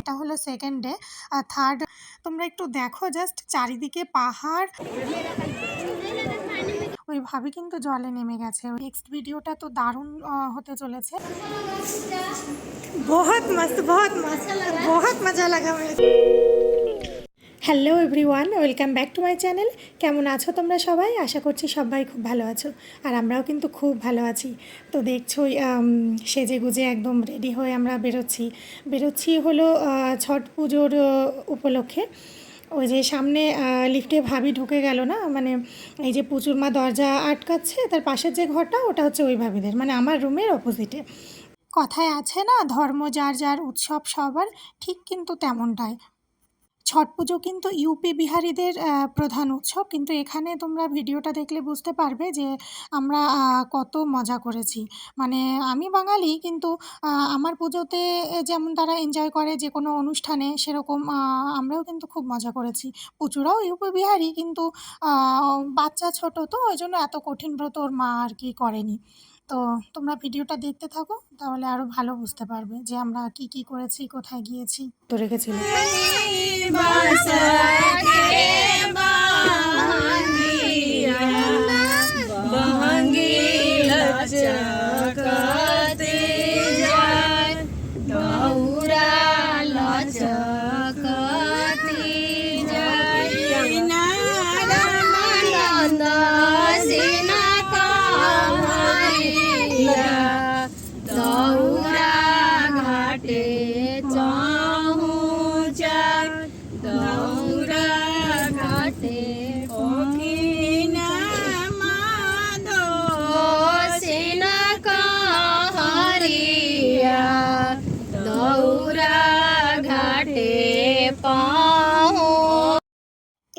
এটা হলো second day. আর third তোমরা একটু দেখো জাস্ট চারিদিকে পাহাড়। ওই ভাবে কিন্তু জলে নেমে গেছে। নেক্সট ভিডিওটা তো দারুণ হতে চলেছে। বহুত মস্ত বহুত মজা লাগা। Hello everyone, welcome back to my channel. কেমন আছো তোমরা সবাই? আশা করছি সবাই খুব ভালো আছো, আর আমরাও কিন্তু খুব ভালো আছি। তো দেখছোই সেজে গুজে একদম রেডি হয়ে আমরা বেরোচ্ছি হলো ছট পুজোর উপলক্ষে। ওই যে সামনে লিফটে ভাবি ঢুকে গেল না, মানে এই যে পুজোর মা দরজা আটকাচ্ছে, তার পাশের যে ঘরটা ওটা হচ্ছে ওই ভাবিদের, মানে আমার রুমের অপোজিটে। কথায় আছে না, ধর্ম যার যার উৎসব সবার, ঠিক কিন্তু তেমনটাই। ছট পুজো কিন্তু ইউপি বিহারিদের প্রধান উৎসব, কিন্তু এখানে তোমরা ভিডিওটা দেখলে বুঝতে পারবে যে আমরা কত মজা করেছি। মানে আমি বাঙালি, কিন্তু আমার পুজোতে যেমন তারা এনজয় করে যে কোনো অনুষ্ঠানে, সেরকম আমরাও কিন্তু খুব মজা করেছি। পুচুরাও ইউপি বিহারি, কিন্তু বাচ্চা ছোট তো, ওই জন্য এত কঠিন ব্রত ওর মা আর কি করেনি। তো তোমরা ভিডিওটা দেখতে থাকো, তাহলে আরও ভালো বুঝতে পারবে যে আমরা কি কি করেছি, কোথায় গিয়েছি। তো রেখেছিল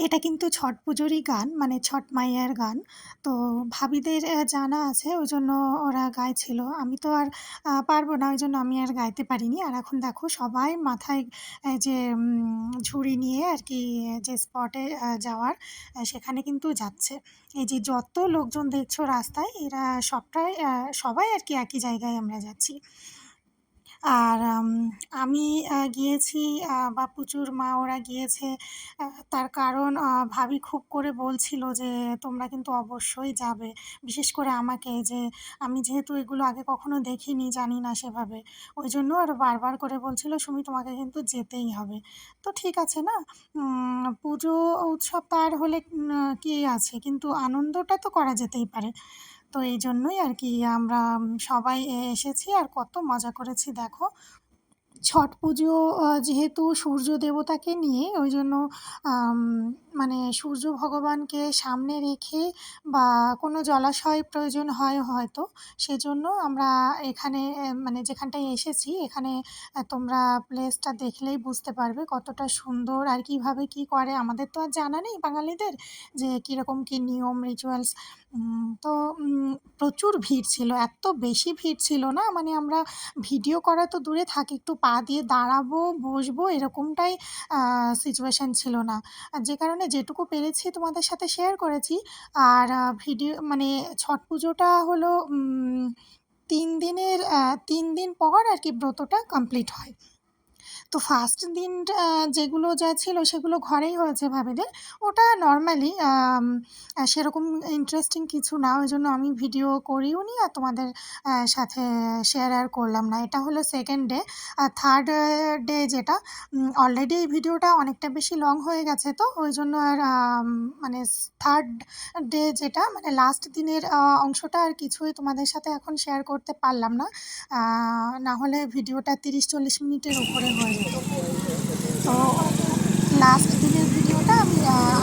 এটা কিন্তু ছট পুজোরই গান, মানে ছট মাইয়ার গান। তো ভাবিদের জানা আছে, ওই জন্য ওরা গাইছিল। আমি তো আর পারবো না, ওই জন্য আমি আর গাইতে পারিনি। আর এখন দেখো সবাই মাথায় যে ঝুড়ি নিয়ে আর কি যে স্পটে যাওয়ার, সেখানে কিন্তু যাচ্ছে। এই যে যত লোকজন দেখছো রাস্তায়, এরা সবাই আর কি একই জায়গায় আমরা যাচ্ছি। আর আমি গিয়েছি, বা পুচুর মা ওরা গিয়েছে, তার কারণ ভাবি খুব করে বলছিল যে তোমরা কিন্তু অবশ্যই যাবে। বিশেষ করে আমাকে, যে আমি যেহেতু এগুলো আগে কখনো দেখিনি, জানি না সেভাবে, ওই জন্য আরও বারবার করে বলছিল সুমি তোমাকে কিন্তু যেতেই হবে। তো ঠিক আছে না, পুজো উৎসব তার হলে কী আছে, কিন্তু আনন্দটা তো করা যেতেই পারে। তো এই জন্যই আর কি আমরা সবাই এসেছি, আর কত মজা করেছি দেখো। ছট পুজো যেহেতু সূর্য দেবতাকে নিয়ে, ওই জন্য মানে সূর্য ভগবানকে সামনে রেখে বা কোনো জলাশয় প্রয়োজন হয় হয়তো, সেজন্য আমরা এখানে মানে যেখানটায় এসেছি, এখানে তোমরা প্লেসটা দেখলেই বুঝতে পারবে কতটা সুন্দর, আর কিভাবে কি করে। আমাদের তো আর জানা নেই বাঙালিদের যে কীরকম কী নিয়ম রিচুয়ালস। তো প্রচুর ভিড় ছিল, এত বেশি ভিড় ছিল না, মানে আমরা ভিডিও করা তো দূরে থাকে, একটু পা দিয়ে দাঁড়াবো বসবো এরকমটাই সিচুয়েশান ছিল না। যে কারণে যেটুকু পেরেছি তোমাদের সাথে শেয়ার করেছি। আর ভিডিও মানে ছট পুজোটা হলো 3 দিন পর আর কি ব্রতটা কমপ্লিট হয়। তো ফার্স্ট দিনটা যেগুলো যা ছিল সেগুলো ঘরেই হয়েছে ভাবিদের। ওটা নর্মালি সেরকম ইন্টারেস্টিং কিছু না, ওই জন্য আমি ভিডিও করিও নি, আর তোমাদের সাথে শেয়ার আর করলাম না। এটা হলো সেকেন্ড ডে। আর থার্ড ডে যেটা, অলরেডি এই ভিডিওটা অনেকটা বেশি লং হয়ে গেছে, তো ওই জন্য আর মানে থার্ড ডে যেটা, মানে লাস্ট দিনের অংশটা আর কিছুই তোমাদের সাথে এখন শেয়ার করতে পারলাম না। না হলে ভিডিওটা 30-40 মিনিটের উপরে হয়ে যেত। তো লাস্ট দিনের ভিডিওটা আমি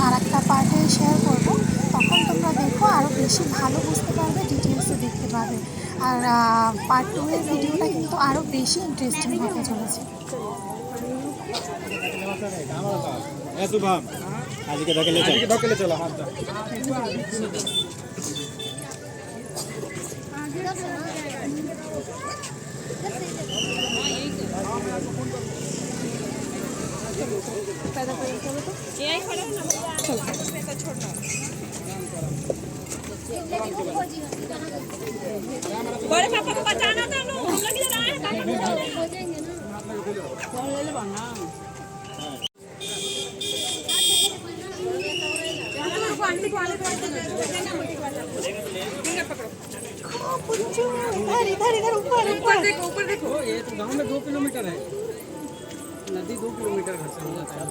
আর একটা পার্টে শেয়ার করব, তখন তোমরা দেখো, আরও বেশি ভালো বুঝতে পারবে, ডিটেলসে দেখতে পাবে। আর পার্ট 2 এর ভিডিওটা কিন্তু আরও বেশি ইন্টারেস্টিং হতে চলেছে। बड़े पापा को बचाना था, हम लोग इधर आए हैं, इधर इधर इधर ऊपर ऊपर देखो ऊपर देखो। ये तो गांव में 2 किलोमीटर है, नदी 2 किलोमीटर घर से हो जाता है।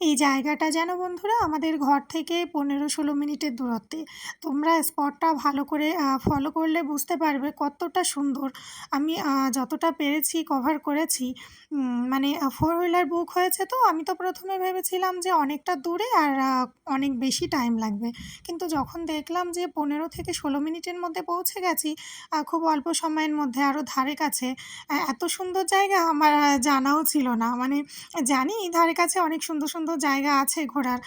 এই জায়গাটা যেন বন্ধুরা আমাদের ঘর থেকে 15-16 মিনিটের দূরত্বে। তোমরা স্পটটা ভালো করে ফলো করলে বুঝতে পারবে কতটা সুন্দর। আমি যতটা পেরেছি কভার করেছি। মানে 4 হুইলার বুক হয়েছে, তো আমি তো প্রথমে ভেবেছিলাম যে অনেকটা দূরে আর অনেক বেশি টাইম লাগবে, কিন্তু যখন দেখলাম যে 15 থেকে 16 মিনিটের মধ্যে পৌঁছে গেছি, খুব অল্প সময়ের মধ্যে, আরও ধারে কাছে। এত সুন্দর জায়গা আমার জানাও ছিল না। মানে জানি ধারে কাছে অনেক সুন্দর সুন্দর জায়গা আছে ঘোরার,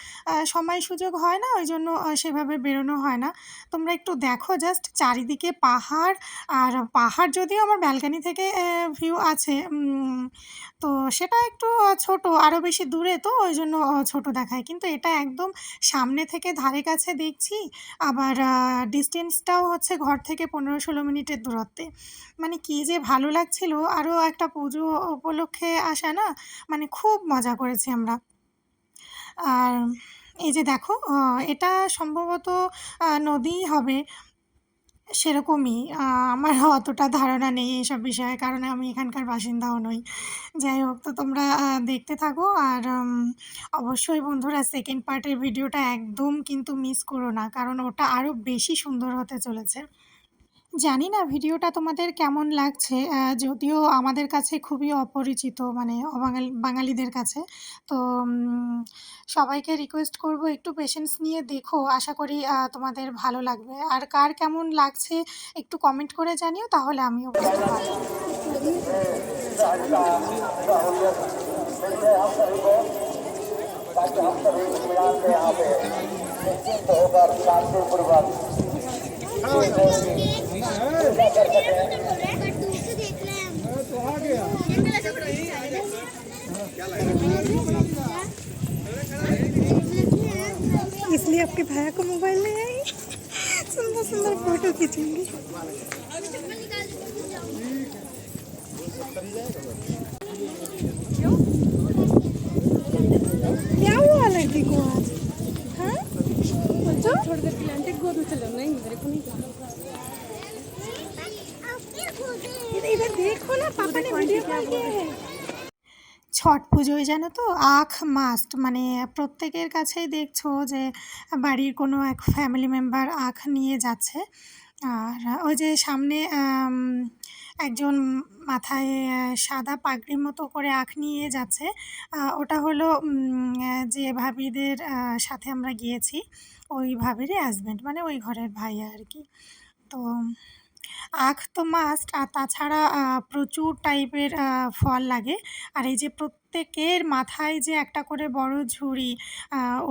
সময় সুযোগ হয় না, ওই জন্য সেভাবে বেরোনো হয় না। তোমরা একটু দেখো, জাস্ট চারিদিকে পাহাড়। আর পাহাড় যদিও আমার ব্যালকানি থেকে ভিউ আছে, তো সেটা একটু ছোট, আরও বেশি দূরে, তো ওই জন্য ছোট দেখায়, কিন্তু এটা একদম সামনে থেকে ধারে কাছে দেখছি। আবার ডিস্টেন্সটাও হচ্ছে ঘর থেকে 15-16 মিনিটের দূরত্বে। মানে কী যে ভালো লাগছিল। আরও একটা পুজো উপলক্ষে আসা না, মানে খুব মজা করেছি আমরা। আর এই যে দেখো, এটা সম্ভবত নদীই হবে, সেরকমই। আমার অতটা ধারণা নেই এইসব বিষয়ে, কারণ আমি এখানকার বাসিন্দাও নই। যাই হোক, তো তোমরা দেখতে থাকো। আর অবশ্যই বন্ধুরা সেকেন্ড পার্টের ভিডিওটা একদম কিন্তু মিস করো না, কারণ ওটা আরও বেশি সুন্দর হতে চলেছে। জানি না ভিডিওটা তোমাদের কেমন লাগছে, যদিও আমাদের কাছে খুবই অপরিচিত, মানে বাঙালিদের কাছে। তো সবাইকে রিকোয়েস্ট করব একটু পেশেন্স নিয়ে দেখো, আশা করি তোমাদের ভালো লাগবে। আর কার কেমন লাগছে একটু কমেন্ট করে জানিও, তাহলে আমিও বুঝতে পারবো। इसलिए आपके भैया को मोबाइल ले आई, सुंदर सुंदर फोटो खींचेंगे। क्या हुआ लड़की को आज? हाँ छोड़ दे, प्लांटेड गोद में चलो। नहीं मेरे को नहीं, इधर देखो ना, पापा ने वीडियो कॉल किया है। ছট পুজোয় জানো তো আখ মাস্ট, মানে প্রত্যেকের কাছেই দেখছো যে বাড়ির কোনো এক ফ্যামিলি মেম্বার আখ নিয়ে যাচ্ছে। আর ওই যে সামনে একজন মাথায় সাদা পাগড়ির মতো করে আখ নিয়ে যাচ্ছে, ওটা হলো যে ভাবিদের সাথে আমরা গিয়েছি, ওই ভাবিরই হাজব্যান্ড, মানে ওই ঘরের ভাইয়া আর কি। তো আখ তো মাস্ট, আর তাছাড়া প্রচুর টাইপের ফল লাগে। আর এই যে প্রত্যেকের মাথায় যে একটা করে বড় ঝুড়ি,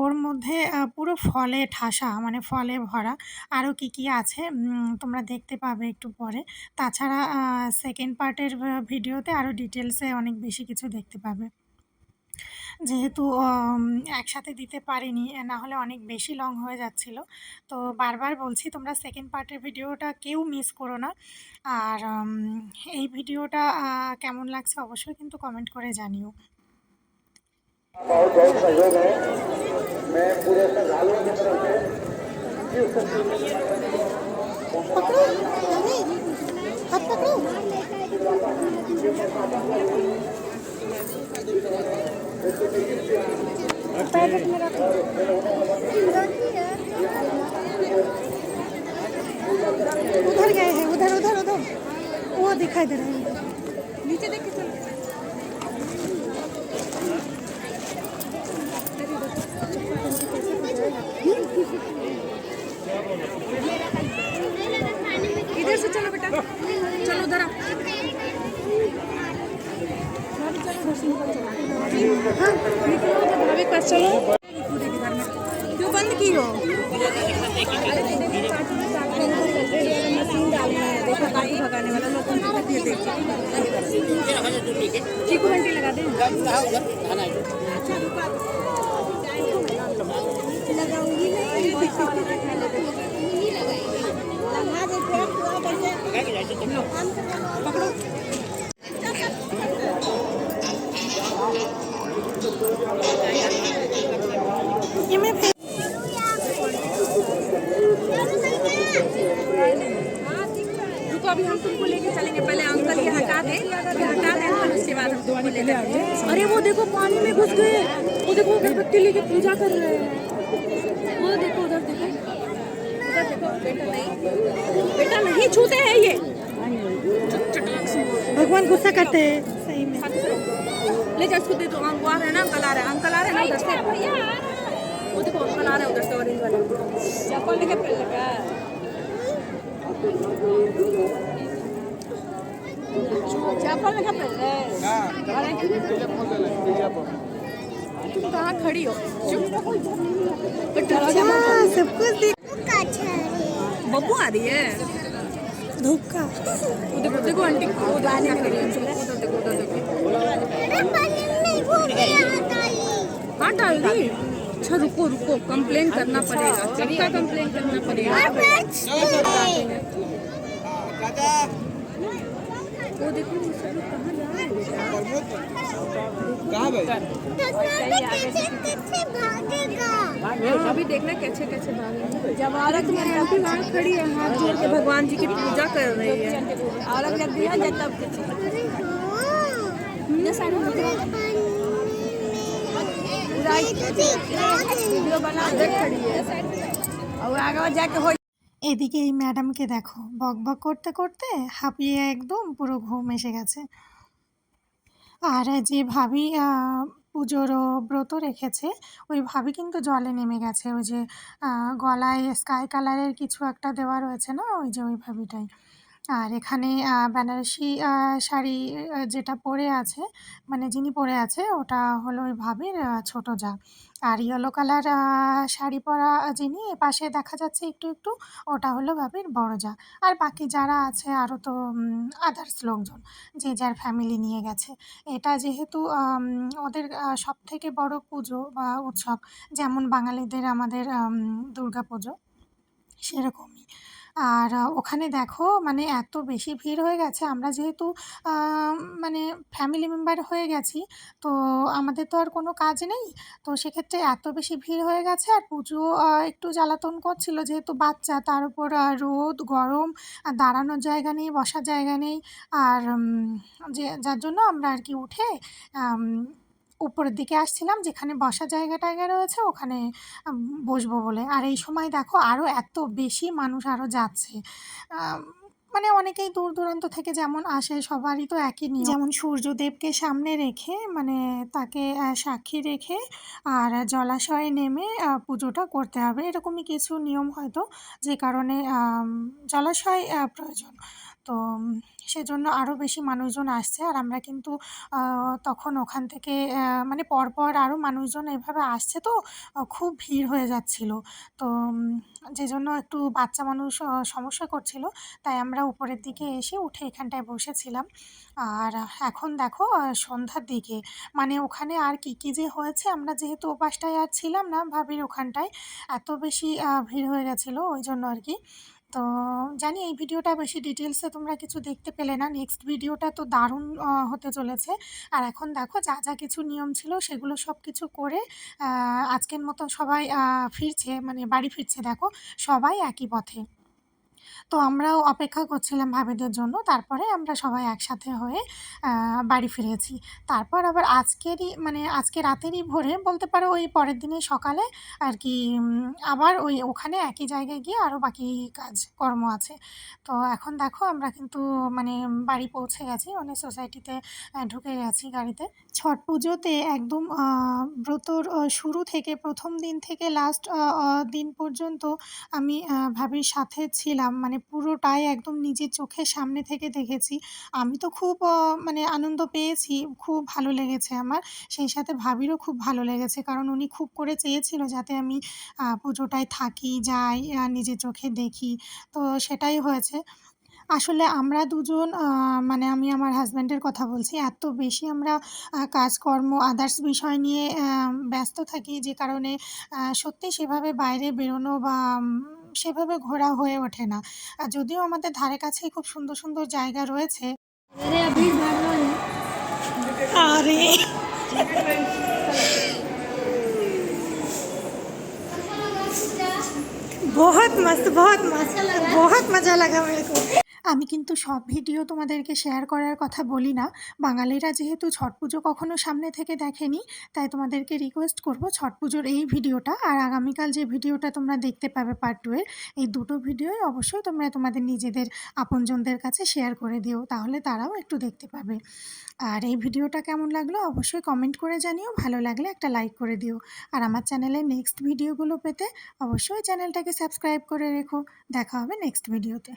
ওর মধ্যে পুরো ফলে ঠাসা, মানে ফলে ভরা। আরও কী কী আছে তোমরা দেখতে পাবে একটু পরে। তাছাড়া সেকেন্ড পার্টের ভিডিওতে আরও ডিটেলসে অনেক বেশি কিছু দেখতে পাবে, যেহেতু একসাথে দিতে পারিনি, না হলে অনেক বেশি লং হয়ে যাচ্ছিল। তো বারবার বলছি, তোমরা সেকেন্ড পার্টের ভিডিওটা কেউ মিস করো না। আর এই ভিডিওটা কেমন লাগছে অবশ্যই কিন্তু কমেন্ট করে জানিও। उधर गए हैं, उधर उधर उधर वो दिखाई दे रहा है, नीचे देख के चलो। इधर से चलो बेटा, चलो उधर आओ। हाँ भाभी पास चलो। क्यों बंद की हो? मशीन डालना है, देखो काफी भगाने वाला लोग चीकू घंटी लगा दे। लगाऊंगी नहीं, लो, पकड़ो। ये मैं रुको, अभी हम तुमको लेके चलेंगे। पहले अंकल ये हटा दे, अंकल, उसके बाद हम तुमको लेके आएंगे। अरे वो देखो पानी में घुस गए, वो देखो अगरबत्ती लेके पूजा कर रहे हैं। वो देखो उधर देखो, बेटा नहीं छूते हैं ये। भगवान गुस्सा करते हैं सही में। ले जा इसको, दे दो। वो आ रहे हैं ना, अंकल आ रहे हैं ना उधर से। वो देखो अंकल आ रहे हैं उधर से, ऑरेंज वाले। चप्पल लेके पहले लगा चप्पल लेके पहले। तुम कहाँ खड़ी हो? चुप। सब कुछ बब्बू आ रही है। धूप का वो देखो देखो आंटी वो दाने खड़ी है। उधर देखो, उधर देखो। हाँ डाल दी। अच्छा रुको रुको, कंप्लेन करना पड़ेगा, सबका कंप्लेन करना पड़ेगा। वो देखो वो सब लोग कहाँ जा रहे हैं? कहाँ भाई? अभी देखना कैसे कैसे भागेंगे। जब औरत में आंटी वहाँ खड़ी है, हाथ जोड़ के भगवान जी की पूजा कर रही है। औरत जब दिया जाए तब वीडियो बना देख खड़ी है और आगे जाके हो। এদিকে এই ম্যাডামকে দেখো বক বক করতে করতে হাঁপিয়ে একদম পুরো ঘুম এসে গেছে। আর যে ভাবি পুজোর ব্রত রেখেছে ওই ভাবি কিন্তু জলে নেমে গেছে। ওই যে গলায় স্কাই কালারের কিছু একটা দেওয়া রয়েছে না, ওই যে ওই ভাবিটাই। আর এখানে বেনারসি শাড়ি যেটা পরে আছে, মানে যিনি পরে আছে ওটা হলো ওই ভাবির ছোট জা। আর ইয়েলো কালার শাড়ি পরা যিনি পাশে দেখা যাচ্ছে একটু একটু, ওটা হলো ভাবির বড় জা। আর বাকি যারা আছে আরও তো আদার্স লোকজন, যে যার ফ্যামিলি নিয়ে গেছে। এটা যেহেতু ওদের সবথেকে বড় পুজো বা উৎসব, যেমন বাঙালিদের আমাদের দুর্গাপুজো, সেরকমই। আর ওখানে দেখো মানে এত বেশি ভিড় হয়ে গেছে। আমরা যেহেতু মানে ফ্যামিলি মেম্বার হয়ে গেছি, তো আমাদের তো আর কোনো কাজ নেই। তো সেক্ষেত্রে এত বেশি ভিড় হয়ে গেছে। আর পুজো একটু জ্বালাতন করছিল, যেহেতু বাচ্চা, তার উপর রোদ গরম, আর দাঁড়ানোর জায়গা নেই, বসার জায়গা নেই। আর যার জন্য আমরা আর কি উঠে উপরের দিকে আসছিলাম, যেখানে বসার জায়গা টায়গা রয়েছে ওখানে বসবো বলে। আর এই সময় দেখো আরও এত বেশি মানুষ আরও যাচ্ছে। মানে অনেকেই দূর দূরান্ত থেকে যেমন আসে, সবারই তো একই নিয়ম, যেমন সূর্যদেবকে সামনে রেখে মানে তাকে সাক্ষী রেখে আর জলাশয়ে নেমে পুজোটা করতে হবে, এরকমই কিছু নিয়ম হয়তো, যে কারণে জলাশয় প্রয়োজন। তো সেজন্য আরও বেশি মানুষজন আসছে। আর আমরা কিন্তু তখন ওখান থেকে মানে পরপর আরও মানুষজন এভাবে আসছে, তো খুব ভিড় হয়ে যাচ্ছিল। তো যে জন্য একটু বাচ্চা মানুষ সমস্যা করছিল, তাই আমরা উপরের দিকে এসে উঠে এখানটায় বসেছিলাম। আর এখন দেখো সন্ধ্যার দিকে মানে ওখানে আর কি কি যে হয়েছে, আমরা যেহেতু ওপাশটায় আর ছিলাম না ভাবির ওখানটায়, এত বেশি ভিড় হয়ে গেছিলো ওই জন্য আর কি। তো জানি এই ভিডিওটা বেশি ডিটেলসে তোমরা কিছু দেখতে পেলে না, নেক্সট ভিডিওটা তো দারুণ হতে চলেছে। আর এখন দেখো যা যা কিছু নিয়ম ছিল সেগুলো সব কিছু করে আজকের মতো সবাই ফিরছে, মানে বাড়ি ফিরছে। দেখো সবাই একই পথে। তো আমরাও অপেক্ষা করছিলাম ভাবিদের জন্য, তারপরে আমরা সবাই একসাথে হয়ে বাড়ি ফিরেছি। তারপর আবার মানে আজকে রাতেরই ভোরে বলতে পারো, ওই পরের দিনের সকালে আর কি আবার ওখানে একই জায়গায় গিয়ে আরও বাকি কাজকর্ম আছে। তো এখন দেখো আমরা কিন্তু মানে বাড়ি পৌঁছে গেছি, মানে সোসাইটিতে ঢুকে গেছি গাড়িতে। ছট পুজোতে একদম ব্রতর শুরু থেকে প্রথম দিন থেকে লাস্ট দিন পর্যন্ত আমি ভাবির সাথে ছিলাম, মানে পুরোটাই একদম নিজের চোখের সামনে থেকে দেখেছি। আমি তো খুব মানে আনন্দ পেয়েছি, খুব ভালো লেগেছে আমার। সেই সাথে ভাবিরও খুব ভালো লেগেছে, কারণ উনি খুব করে চেয়েছিল যাতে আমি পুজোটায় থাকি, যাই, নিজের চোখে দেখি। তো সেটাই হয়েছে। আসলে আমরা দুজন মানে আমি আমার হাসব্যান্ডের কথা বলছি, এত বেশি আমরা কাজকর্ম আদার্স বিষয় নিয়ে ব্যস্ত থাকি, যে কারণে সত্যি সেভাবে বাইরে বেরোনো বা সেভাবে ঘোরা হয়ে ওঠে না। আর যদিও আমাদের ধারে কাছেই খুব সুন্দর সুন্দর জায়গা রয়েছে। আরে बहुत मस्त बहुत मस्त बहुत मज़ा लगा मेरे को। আমি কিন্তু সব ভিডিও তোমাদেরকে শেয়ার করার কথা বলি না। বাঙালিরা যেহেতু ছট পুজো কখনো সামনে থেকে দেখেনি, তাই তোমাদেরকে রিকোয়েস্ট করব ছট পুজোর এই ভিডিওটা আর আগামীকাল যে ভিডিওটা তোমরা দেখতে পাবে পার্ট 2 এর, এই দুটো ভিডিওই অবশ্যই তোমরা তোমাদের নিজেদের আপনজনদের কাছে শেয়ার করে দিও, তাহলে তারাও একটু দেখতে পাবে। আর এই ভিডিওটা কেমন লাগলো অবশ্যই কমেন্ট করে জানিও, ভালো লাগলে একটা লাইক করে দিও। আর আমার চ্যানেলের নেক্সট ভিডিওগুলো পেতে অবশ্যই চ্যানেলটাকে সাবস্ক্রাইব করে রেখো। দেখা হবে নেক্সট ভিডিওতে।